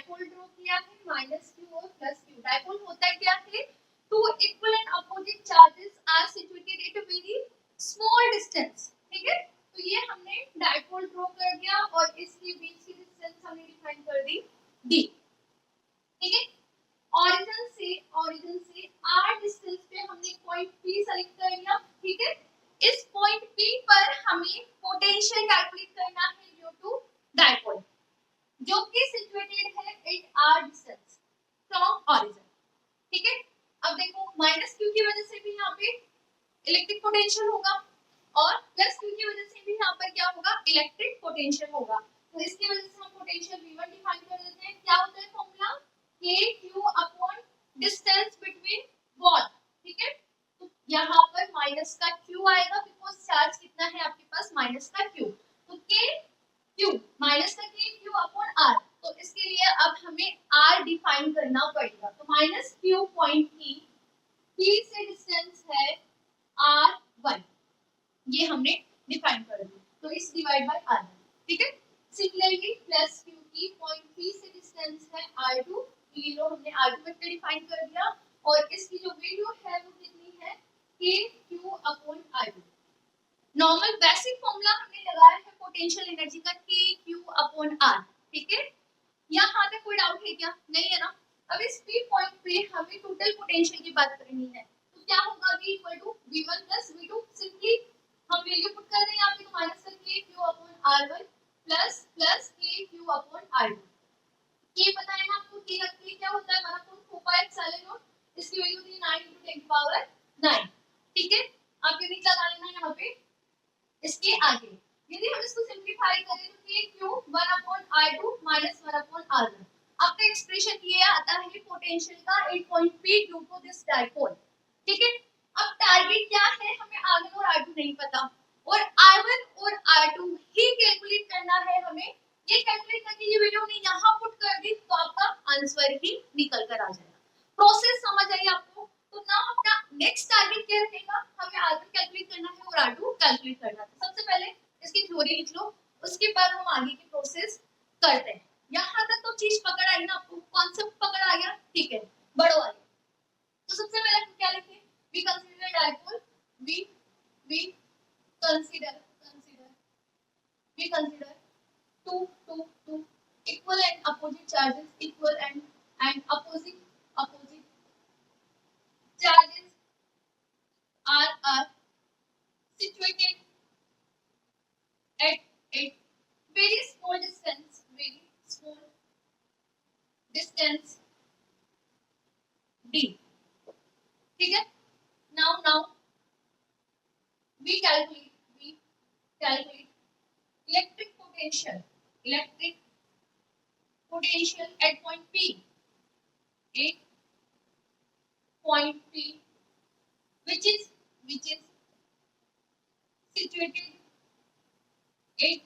Dipole draw किया है minus q और प्लस क्यू। डायपोल होता क्या है, two equal and opposite charges are situated at a very small distance. ठीक है, तो ये हमने डायपोल ड्रॉ कर दिया और इसके बीच की डिस्टेंस हमने डिफाइन कर दी डी। ठीक है, ओरिजिन से आर डिस्टेंस पे हमने पॉइंट पी सेलेक्ट कर लिया। ठीक है, इस पॉइंट पी पर हमें पोटेंशियल कैलकुलेट करना है ड्यू टू डायपोल, जो कि सिचुएटेड है at R distance from origin. ठीक है, अब देखो माइनस क्यू की वजह से भी यहाँ पे इलेक्ट्रिक पोटेंशियल होगा और प्लस क्यू की वजह से भी यहाँ पर क्या होगा, इलेक्ट्रिक पोटेंशियल होगा। तो इसकी वजह से हम पोटेंशियल V1 डिफाइन कर देते हैं। क्या होता है formula, KQ upon distance between ball. ठीक है, तो यहाँ पर माइनस का Q आएगा बिकॉज चार्ज कितना है आपके पास, माइनस का Q। तो KQ माइनस का KQ अपॉन R। तो इसके लिए अब हमें R डिफाइन करना पड़ेगा। तो माइनस Q पॉइंट P से डिस्टेंस है R1, ये हमने डिफाइन कर दिया। तो इस डिवाइड बाय R। ठीक है, सिमिलरली प्लस Q की पॉइंट P से डिस्टेंस है R2, ये लो हमने R2 वेक्टर डिफाइन कर दिया और इसकी जो वैल्यू है वो कितनी है, KQ upon R2। Normal basic formula हमने लगाया है पोटेंशियल एनर्जी का, KQ अपॉन R। ठीक है, यहाँ तक कोई डाउट है क्या, नहीं है ना। अब इस P पॉइंट पे हमें टोटल पोटेंशियल की बात करनी है, तो क्या होगा, V equal to V1 plus V2। Simply हम वैल्यू पुट कर दें यहाँ पे, तो माइनस का KQ upon R1 plus plus KQ upon R2। ये पता है ना आपको, K रख के क्या होता है, 1 अपॉन 4 पाई एप्सिलॉन नॉट, इसकी वैल्यू होती है 9 × 10 पावर 9। ठीक है, आप यूनिट लगा लेना यहाँ पे। इसके आगे यदि हम इसको सिंपलीफाई करें तो KQ 1 upon R2 minus 1 upon R1। आपका एक्सप्रेशन ये आता है पोटेंशियल का at point P due to this dipole. ठीक है, अब टारगेट क्या है, हमें R1 और R2 नहीं पता और R1 और R2 ही कैलकुलेट करना है हमें। ये कैलकुलेट करके ये वैल्यू हमने यहाँ पुट कर दी तो आपका आंसर ही निकल कर आ जाएगा। प्रोसेस समझ आई आपको। तो ना अपना नेक्स्ट टारगेट क्या रहेगा, हमें R1 कैलकुलेट करना है और R2 कैलकुलेट करना है। सबसे पहले इसकी थ्योरी लिख लो, उसके बाद हम आगे की प्रोसेस करते हैं। यहाँ तक तो चीज पकड़ आई ना आपको, कॉन्सेप्ट पकड़ आ गया। ठीक है, बढ़ो आगे। तो सबसे पहले हम क्या लिखें, we consider dipole, we consider two equal and opposite charges, equal and opposite charges are situated at very small distance d। ठीक है, now we calculate electric potential at point P, which is situated at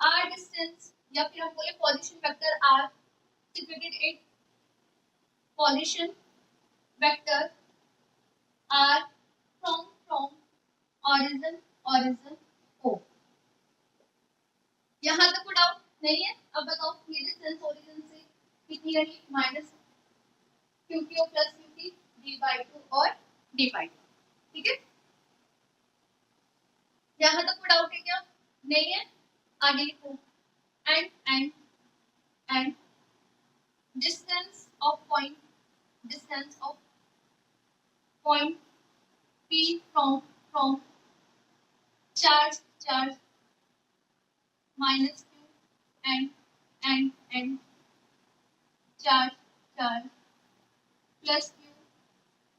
r distance, या फिर हम बोले position vector r situated at position vector r from origin o। यहाँ तक कोई doubt नहीं है। अब बताओ ये डिस्टेंस ओरिजिन से कितनी रही, minus QQ plus QP d/2 और d/2। ठीक है, यहाँ तक कोई डाउट है क्या, नहीं है। आगे लिखो, and distance of point P from charge minus Q and charge plus Q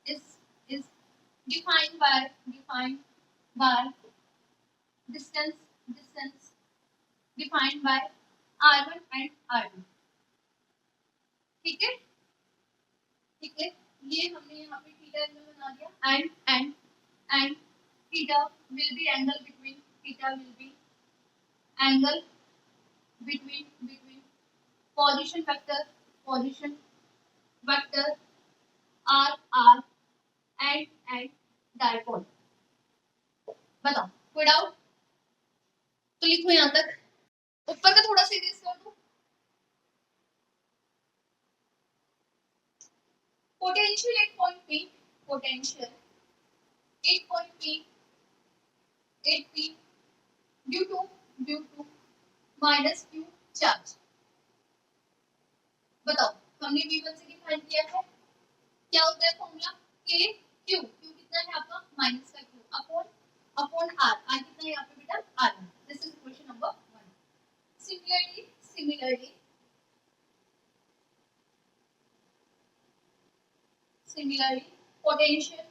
is defined by distance defined by R1 and R2। ठीक है, ये हमने यहाँ पे थीटा एंगल बना दिया, and theta will be angle between position vector r and dipole। बताओ कोई डाउट, तो लिखो यहाँ तक। ऊपर का थोड़ा सा इरेज कर दो। Potential at point P, potential at point P, at P due to minus Q charge. बताओ हमने V1 से डिफाइन किया है, क्या होता है फॉर्मूला K Q, Q कितना है आपका माइनस का Q upon upon R, R कितना है यहाँ पे बेटा R। This is question number 1। Similarly potential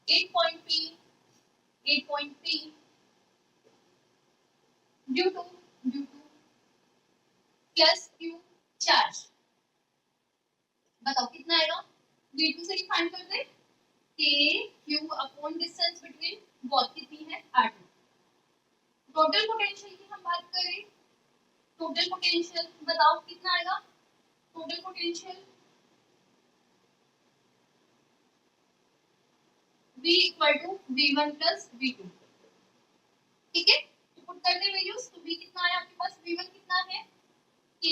8 point P due two plus Q charge. बताओ कितना आएगा, V2 से डिफाइन कर दे K Q upon distance between both कितनी है R2। टोटल पोटेंशियल की हम बात करें, टोटल पोटेंशियल बताओ कितना आएगा, total potential V equal to V1 plus V2। ठीक है, तो पुट कर दे वैल्यूज, तो V कितना है आपके पास, V1 कितना है K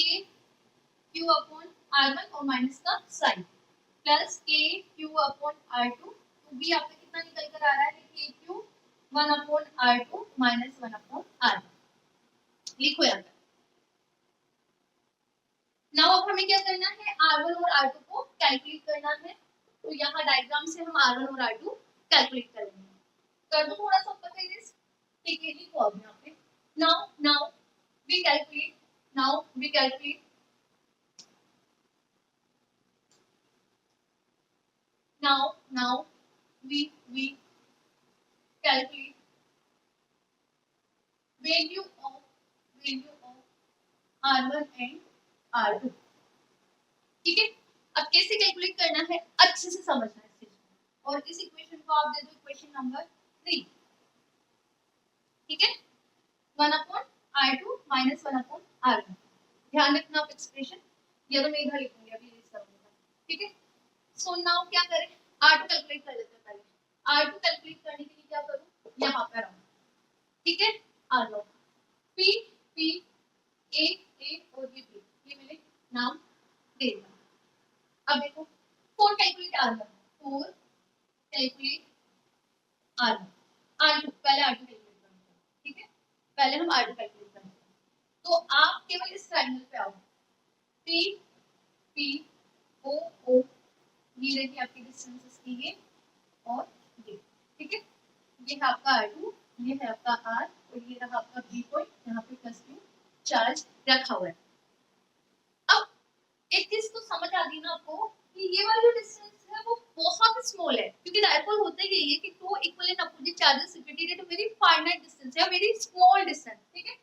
Q अपॉन R1 और माइनस का sign plus K Q upon R2, तो V आपका कितना निकल कर आ रहा है K Q 1 upon R2 minus 1 upon R1। लिखो यहाँ पर। नाउ अब हमें क्या करना है, R1 और R2 को कैलकुलेट करना है, तो यहाँ डायग्राम से हम R1 और R2 कैलकुलेट करेंगे। कर दो थोड़ा सा पता है, ठीक है लिखो अब यहाँ पे। Now we calculate, now we calculate, now we calculate value of R1 and R2। ठीक है, अब कैसे कैलकुलेट करना है अच्छे से समझना है इस चीज को, और इस इक्वेशन को आप दे दो इक्वेशन नंबर 3। ठीक है, 1 upon R2 minus 1 upon R1। ध्यान रखना आप एक्सप्रेशन, या तो मैं इधर लिखूंगी अभी इस तरह। ठीक है, सो नाउ क्या करें, R2 कैलकुलेट कर लेते हैं पहले। R2 कैलकुलेट करने के लिए क्या करूं, यहाँ पर आऊं। ठीक है, R low P P A A और ये B, ये मैंने नाम दे दिया। अब देखो 4 calculate R1, 4 calculate R1, R2 पहले R2 कैलकुलेट करना है। ठीक है, पहले हम R2 कैलकुलेट करते हैं, तो आप केवल इस ट्रायंगल पे आओ, P P O O, ये रही आपकी डिस्टेंसेस की ये और ये। ठीक है, ये है आपका R2, ये है आपका R और ये रहा आपका B पॉइंट, यहाँ पे प्लस Q चार्ज रखा हुआ है। अब एक चीज तो समझ आ गई ना आपको कि ये वाला जो डिस्टेंस है वो बहुत स्मॉल है, क्योंकि डायपोल होते ही है कि two equal and opposite charges situated at a very finite distance या वेरी स्मॉल डिस्टेंस। ठीक है,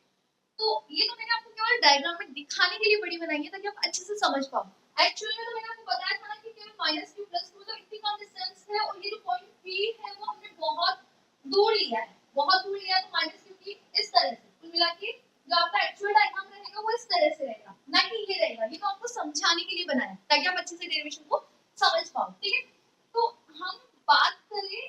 तो ये तो मैंने आपको केवल डायग्राम में दिखाने के लिए बड़ी बनाई है ताकि आप अच्छे से समझ पाओ। एक्चुअली में तो मैंने आपको बताया था ना कि केवल माइनस क्यू प्लस क्यू, तो इतनी कम डिस्टेंस है और ये जो पॉइंट पी है वो हमने बहुत दूर लिया है, बहुत दूर लिया है, तो माइनस क्यू की इस तरह से कुल मिला के जो आपका एक्चुअल डायग्राम रहेगा वो इस तरह से रहेगा, ना कि ये रहेगा। ये तो आपको समझाने के लिए बनाया है ताकि आप अच्छे से डेरिवेशन को समझ पाओ। ठीक है, तो हम बात करें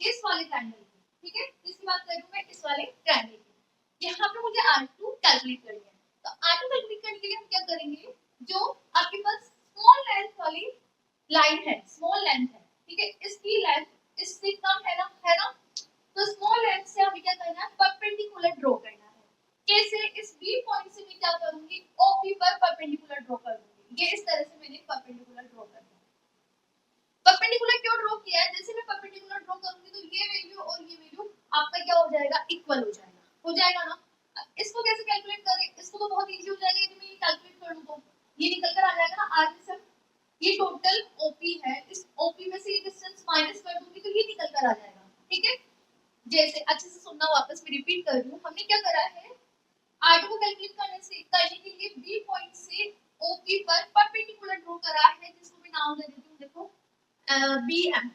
इस वाले ट्रायंगल की। ठीक है, इसकी बात करूं मैं इस वाले ट्रायंगल की। यहाँ पे मुझे R2 कैलकुलेट करनी है, तो R2 कैलकुलेट करने के लिए हम क्या करेंगे, जो आपके पास स्मॉल लेंथ वाली लाइन है, स्मॉल लेंथ है। ठीक है, इसकी लेंथ इससे कम है ना, तो स्मॉल लेंथ से हमें क्या करना है, परपेंडिकुलर ड्रॉ करना है। कैसे, इस बी पॉइंट से मैं क्या करूंगी, OP पर परपेंडिकुलर ड्रॉ कर दूंगी। ये इस तरह से मैंने परपेंडिकुलर ड्रॉ कर दिया। परपेंडिकुलर क्यों ड्रॉ किया है, जैसे मैं परपेंडिकुलर ड्रॉ करूंगी तो ये वैल्यू और ये वैल्यू आपका क्या हो जाएगा, इक्वल हो जाएगा ना। इसको कैसे कैलकुलेट करें, इसको तो बहुत इजी हो जाएगा, यदि मैं ये कैलकुलेट कर लूं तो ये निकल कर आ जाएगा ना R से। ये टोटल OP है, इस OP में से ये डिस्टेंस माइनस कर दूंगी तो ये निकल कर आ जाएगा। ठीक है, जैसे अच्छे से सुनना, वापस मैं रिपीट कर रही हूं, हमने क्या करा है, R2 को कैलकुलेट करने के लिए B पॉइंट से OP पर परपेंडिकुलर ड्रॉ करा है, जिसको मैं नाम दे देती हूं, देखो BM।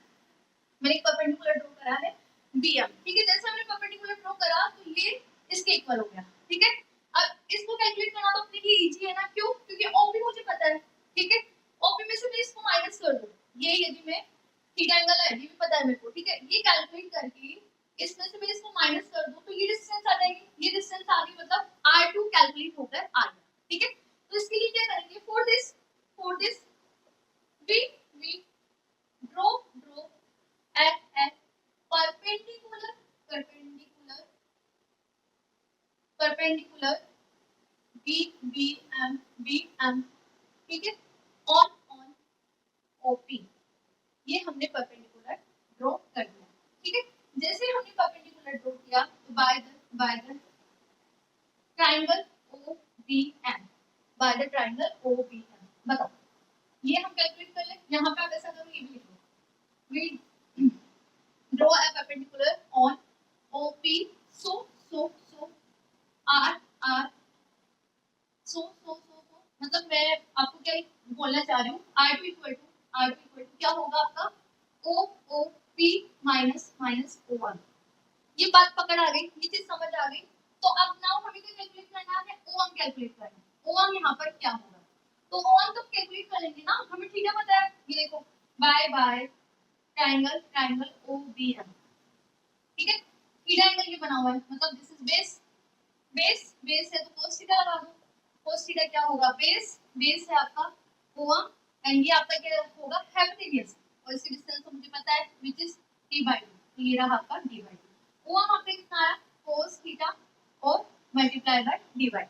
मैंने परपेंडिकुलर ड्रॉ करा है BM। ठीक है, जैसे हमने परपेंडिकुलर ड्रॉ करा तो ये इसके इक्वल हो गया। ठीक है, अब इसको कैलकुलेट करना तो अपने लिए इजी है ना, क्यों, क्योंकि OP मुझे पता है। ठीक है, OP में से मैं इसको माइनस कर दूं, ये यदि मैं थीटा एंगल है ये भी पता है मेरे को। ठीक है, ये कैलकुलेट करके इसमें से मैं इसको माइनस कर दूं तो ये डिस्टेंस आ जाएगी, ये डिस्टेंस आ गई, मतलब R2 कैलकुलेट होकर आ गया। ठीक है, तो इसके लिए क्या करेंगे, for do this, we draw at perpendicular BM, ठीक है, on OP। ये हमने परपेंडिकुलर ड्रॉ कर दिया, ठीक है। जैसे हमने परपेंडिकुलर ड्रॉ किया तो by the triangle OBM, by the triangle OBM, बताओ ये हम कैलकुलेट कर ले। यहाँ पे आप ऐसा करो, ये भी लिखो, we draw a perpendicular on OP, so R so मतलब मैं आपको क्या बोलना चाह रही हूँ, R2 इक्वल टू क्या होगा आपका OP माइनस O1। ये बात पकड़ आ गई, ये चीज समझ आ गई। तो अब नाउ हमें क्या कैलकुलेट करना है, O1 कैलकुलेट करना है। O1 यहाँ पर क्या होगा, तो O1 तो कैलकुलेट करेंगे ना, हमें थीटा पता है, ये देखो बाय ट्रायंगल OBM, ठीक है। थीटा एंगल ये बना हुआ है, मतलब दिस इज बेस है तो cos थीटा लगा दो। cos थीटा क्या होगा, बेस है आपका O1 एंड ये आपका क्या होगा, हाइपोटेन्यूज, और इसकी डिस्टेंस तो मुझे पता है व्हिच इज d/2, तो ये रहा आपका d/2। O1 आपका कितना आया, cos थीटा और मल्टीप्लाई बाय d/2,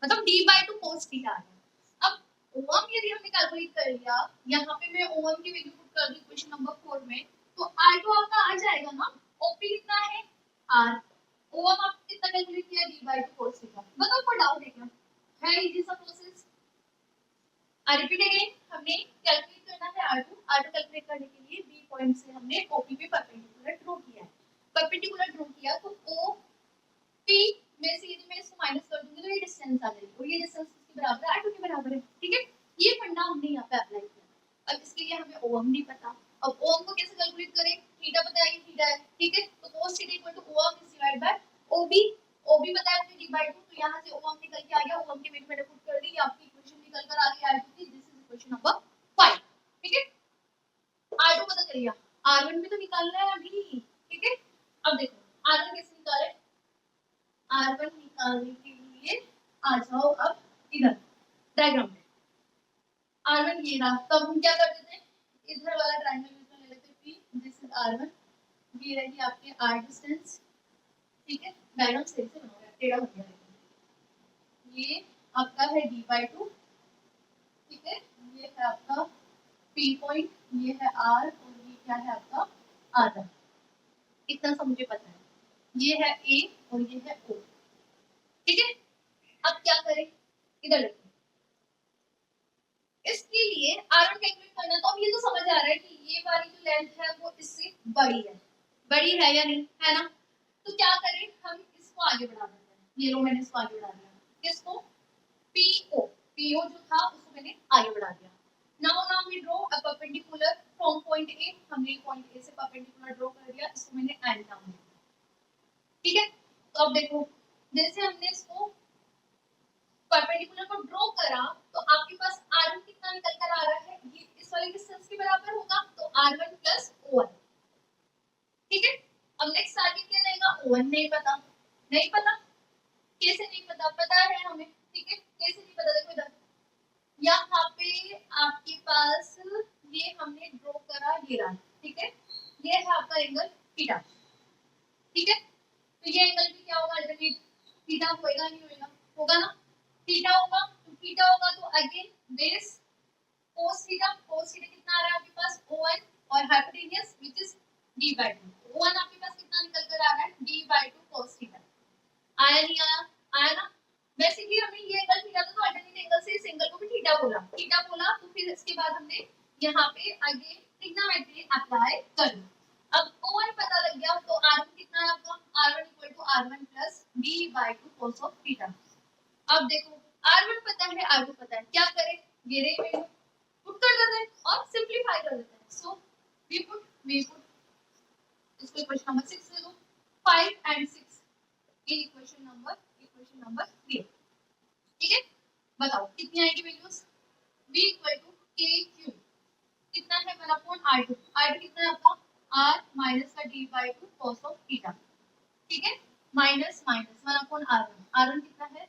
मतलब d/2 cos थीटा आ गया। अब O1 यदि हमने कैलकुलेट कर लिया, यहाँ पे मैं O1 की वैल्यू पुट कर दूं क्वेश्चन नंबर 4 में, तो R2 आपका आ जाएगा ना, OP कितना है R, O1 आपने कितना कैलकुलेट किया, d/2 cos थीटा। बताओ कोई डाउट है क्या, है इजी सा प्रोसेस। आई रिपीट अगेन, हमने कैलकुलेट करना है R2 कैलकुलेट करने के लिए B पॉइंट से हमने OP पे परपेंडिकुलर ड्रॉ किया है। परपेंडिकुलर ड्रॉ किया तो OP में से यदि मैं इसको माइनस कर दूंगी तो ये डिस्टेंस आ जाएगी, और ये डिस्टेंस किसके बराबर है, R2 के बराबर है, ठीक है। ये फंडा हमने यहाँ पे अप्लाई किया। अब इसके लिए हमें OM नहीं पता, अब OM को कैसे कैलकुलेट करें, थीटा पता है, थीटा है, ठीक है, तो cos theta equal to OM is divided by OB पता है मुझे d/2, तो यहाँ से OM निकल के आ गया, OM की वैल्यू मैंने पुट कर दी, आपकी इक्वेशन निकल कर आ गई R2 की, दिस इज इक्वेशन नंबर 5, ठीक है। R2 पता चल गया, R1 भी तो निकालना है अभी, ठीक है। अब देखो R1 कैसे निकाले, R1 निकालने के लिए आ जाओ अब इधर डायग्राम में, R1 ये रहा, तब हम क्या कर देते हैं, इधर वाला ट्रायंगल ले लेते हैं P, दिस इज R1, ये रही आपकी R डिस्टेंस, ठीक है। डायग्राम सही से बनाओ यार, टेढ़ा हो गया है। ये आपका है d/2, ठीक है, ये है आपका P पॉइंट, ये है R, और ये क्या है आपका R1, इतना सा मुझे पता है, ये है A और ये है O, ठीक है। अब क्या करें, इधर देखो, इसके लिए R1 कैलकुलेट करना, तो अब ये तो समझ आ रहा है कि ये वाली जो लेंथ है वो इससे बड़ी है या नहीं, है ना। तो क्या करें, हम इसको आगे बढ़ा देते हैं, ये लो मैंने इसको आगे बढ़ा दिया, किसको, PO जो था उसको मैंने आगे बढ़ा दिया। Now we draw a perpendicular from point A, हमने पॉइंट A से परपेंडिकुलर ड्रॉ कर दिया, इसको मैंने N नाम दिया, ठीक है। तो अब देखो, जैसे हमने इसको परपेंडिकुलर को ड्रॉ करा तो आपके पास R1 कितना निकल कर आ रहा है, ये इस वाले डिस्टेंस के बराबर होगा, तो R1 प्लस O1, ठीक है। अब नेक्स्ट आगे क्या रहेगा, O1 नहीं पता, कैसे नहीं पता, पता है हमें, ठीक है, कैसे नहीं पता, देखो इधर यहाँ पे आपके पास ये हमने ड्रॉ करा, ये रहा, ठीक है, ये है आपका एंगल थीटा, ठीक है। तो ये एंगल भी क्या होगा, अल्टरनेट थीटा होएगा, नहीं होएगा, होगा ना, थीटा होगा, तो थीटा होगा तो अगेन बेस cos थीटा कितना आ रहा है आपके पास O1, और hypotenuse which is d/2, O1 आपके पास कितना निकल कर आ रहा है, d/2 cos थीटा, आया नहीं आया ना। बेसिकली हमने ये एंगल थीटा था, तो अल्टरनेट एंगल से इस एंगल को भी थीटा बोला, तो फिर इसके बाद हमने यहाँ पे अगेन ट्रिग्नोमेट्री अप्लाई कर दी। अब O1 पता लग गया, तो R1 कितना है आपका, R1 equal to R1 plus d/2 cos of theta. अब देखो R1 पता है, R2 पता है, क्या करें, ये रे वैल्यू पुट कर देते हैं और सिंपलीफाई कर देते हैं, सो वी पुट इसको इक्वेशन नंबर 6 ले लो, 5 एंड 6 ये इक्वेशन नंबर 3, ठीक है। बताओ कितनी आएगी values, v equal to k3 कितना है 1/r2, r2 कितना है आपका r माइनस का d/2 cos ऑफ थीटा, ठीक है, माइनस 1/r1 कितना है,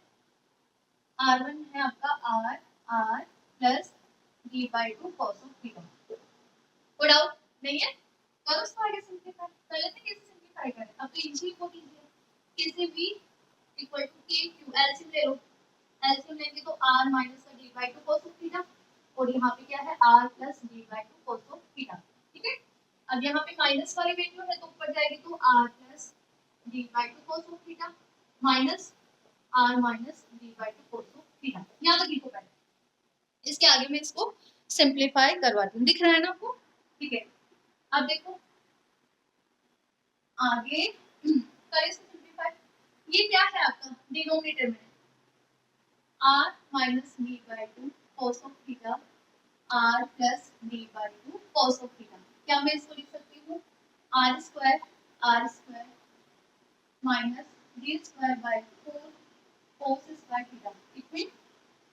R1 है आपका R plus d/2 cos of theta. कोई डाउट नहीं है? करो इसको आगे सिंपलीफाई। पहले तो कैसे सिंपलीफाई करें? अब तो इजी को कीजिए। कैसे v equal to k q LCM ले लो। एलसीएम लेंगे तो r माइनस का d/2 cos ऑफ थीटा और यहाँ पे क्या है r plus d/2 cos of theta. ठीक है, अब यहाँ पे माइनस वाली वैल्यू है तो ऊपर जाएगी तो r plus d/2 cos of theta minus r minus d/2 cos of theta. यहाँ तक लिखो पहले, इसके आगे मैं इसको सिंपलीफाई करवाती हूँ। दिख रहा है ना आपको? ठीक है, अब देखो आगे करें इसको सिंपलीफाई। ये क्या है आपका डिनोमिनेटर में r minus d/2 cos of theta r plus d/2 cos of theta. क्या मैं इसको लिख सकती हूँ r square minus d square by 4 cos square theta. Equal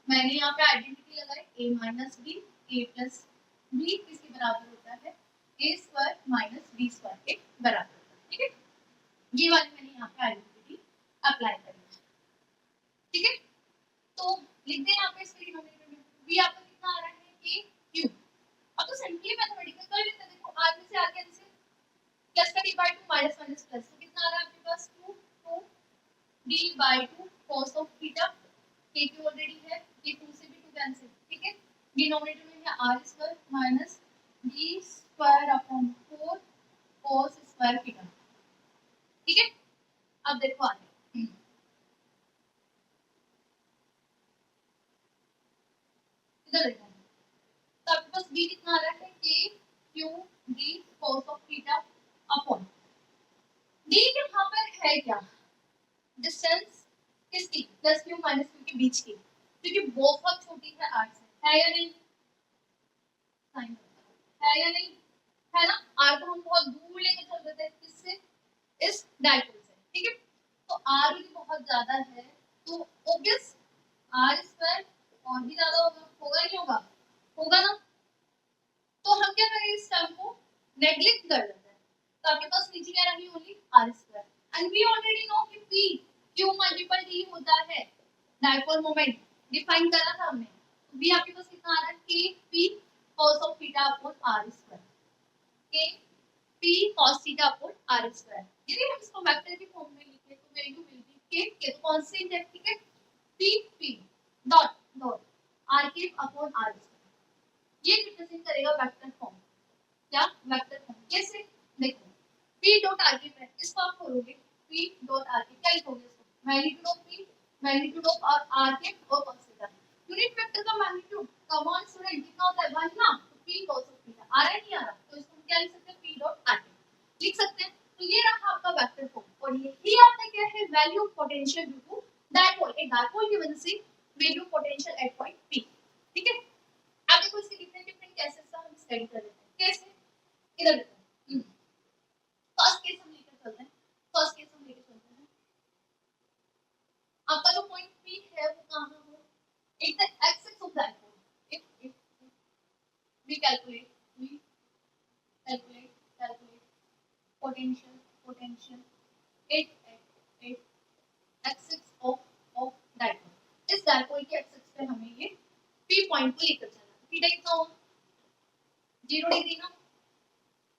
मैंने यहाँ पे आइडेंटिटी लगाई a minus b a plus b किसके बराबर होता है a square minus b square के बराबर होता है। ठीक है, ये वाली मैंने यहाँ पे आइडेंटिटी अप्लाई करी। ठीक है, तो लिख दें यहाँ पे इसके डिनोमिनेटर में b आपका कितना आ रहा है a q। अब तो सिंपली मैथमेटिकल कर लेते हैं। देखो r में से आ गया जैसे प्लस का d/2 माइनस माइनस प्लस, तो कितना आ रहा है आपके पास 2 d/2 cos of theta. k q already है, ये 2 से भी 2 कैंसिल। ठीक है, डिनोमिनेटर में है r square minus d square upon 4 cos square theta. ठीक है, अब देखो आगे इधर देखो, तो आपके पास b कितना आ रहा है k q d cos of theta upon d यहाँ पर है क्या डिस्टेंस किसकी प्लस q माइनस q के बीच की, क्योंकि बहुत छोटी है r से, है या नहीं? साइन है या नहीं? है ना, r को हम बहुत दूर लेके चल देते हैं किससे इस डायपोल से। ठीक है, तो r भी बहुत ज्यादा है तो ऑब्वियस r स्क्वायर और भी ज्यादा होगा नहीं होगा? होगा ना। तो हम क्या करें इस टर्म को नेग्लेक्ट कर देते हैं, तो आपके पास नीचे क्या रही only r square and we already know कि p q मल्टीपल d होता है डायपोल मोमेंट डिफाइन करा था हमने। तो v आपके पास कितना आ रहा है k p cos of theta upon r square, k p cos theta upon r square. यदि हम इसको वेक्टर के फॉर्म में लिखें तो वैल्यू मिलती k तो कांस्टेंट है। ठीक है, p p dot dot r के अपॉन r स्क्वायर, ये रिप्रेजेंट करेगा वेक्टर फॉर्म। क्या वेक्टर फॉर्म कैसे? देखो p डॉट r है, इसको आप खोलोगे p डॉट r क्या लिखोगे? इसको magnitude of p magnitude of r के और cos थीटा। यूनिट वेक्टर का मैग्नीट्यूड कम ऑन स्टूडेंट कितना होता है 1 ना, तो p cos ऑफ थीटा आ रहा है नहीं आ रहा, तो इसको हम क्या लिख सकते हैं p डॉट r लिख सकते हैं। तो ये रहा आपका वेक्टर फॉर्म और यही आपका क्या है value of potential due to dipole. एक डायपोल की वजह से value potential at point p। ठीक है, अब देखो इसके कितने डिफरेंट केसेस का हम स्टडी कर लेते हैं। कैसे? इधर देखो, फर्स्ट केस हम लेकर चलते हैं। फर्स्ट केस हम लेकर चलते हैं, आपका जो पॉइंट P है वो कहां हो? एक the axis of dipole. If we calculate potential at axis of dipole. इस डायपोल के एक्सिस पे हमें ये P पॉइंट को लेकर चलना है। थीटा कितना हुआ 0 डिग्री ना,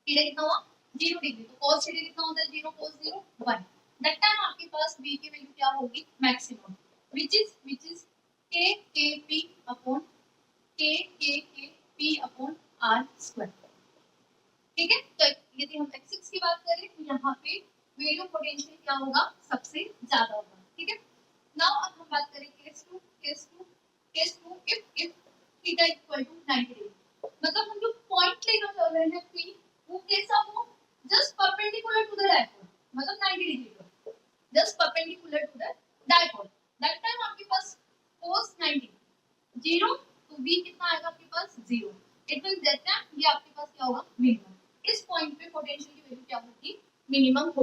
थीटा कितना हुआ 0 डिग्री, तो cos थीटा कितना होता है 0 cos 0 1। दैट टाइम आपके पास b की वैल्यू क्या होगी maximum, which is k k p upon k k k p upon r square. ठीक है, तो यदि हम x6 की बात करें तो यहाँ पे वैल्यू पोटेंशियल क्या होगा सबसे ज्यादा होगा। ठीक है, नाउ अब हम बात करें case 2 if theta equal to 90 degree, मतलब हम जो पॉइंट लेकर चल रहे हैं p वो कैसा हो just perpendicular to the dipole, मतलब 90 डिग्री पर just perpendicular to the dipole. That time आपके पास cos 90 0 तो v कितना आएगा आपके पास 0। इट मींस दैट टाइम ये आपके पास क्या होगा मिनिमम। इस पॉइंट पे पोटेंशियल की वैल्यू क्या होगी मिनिमम होगी।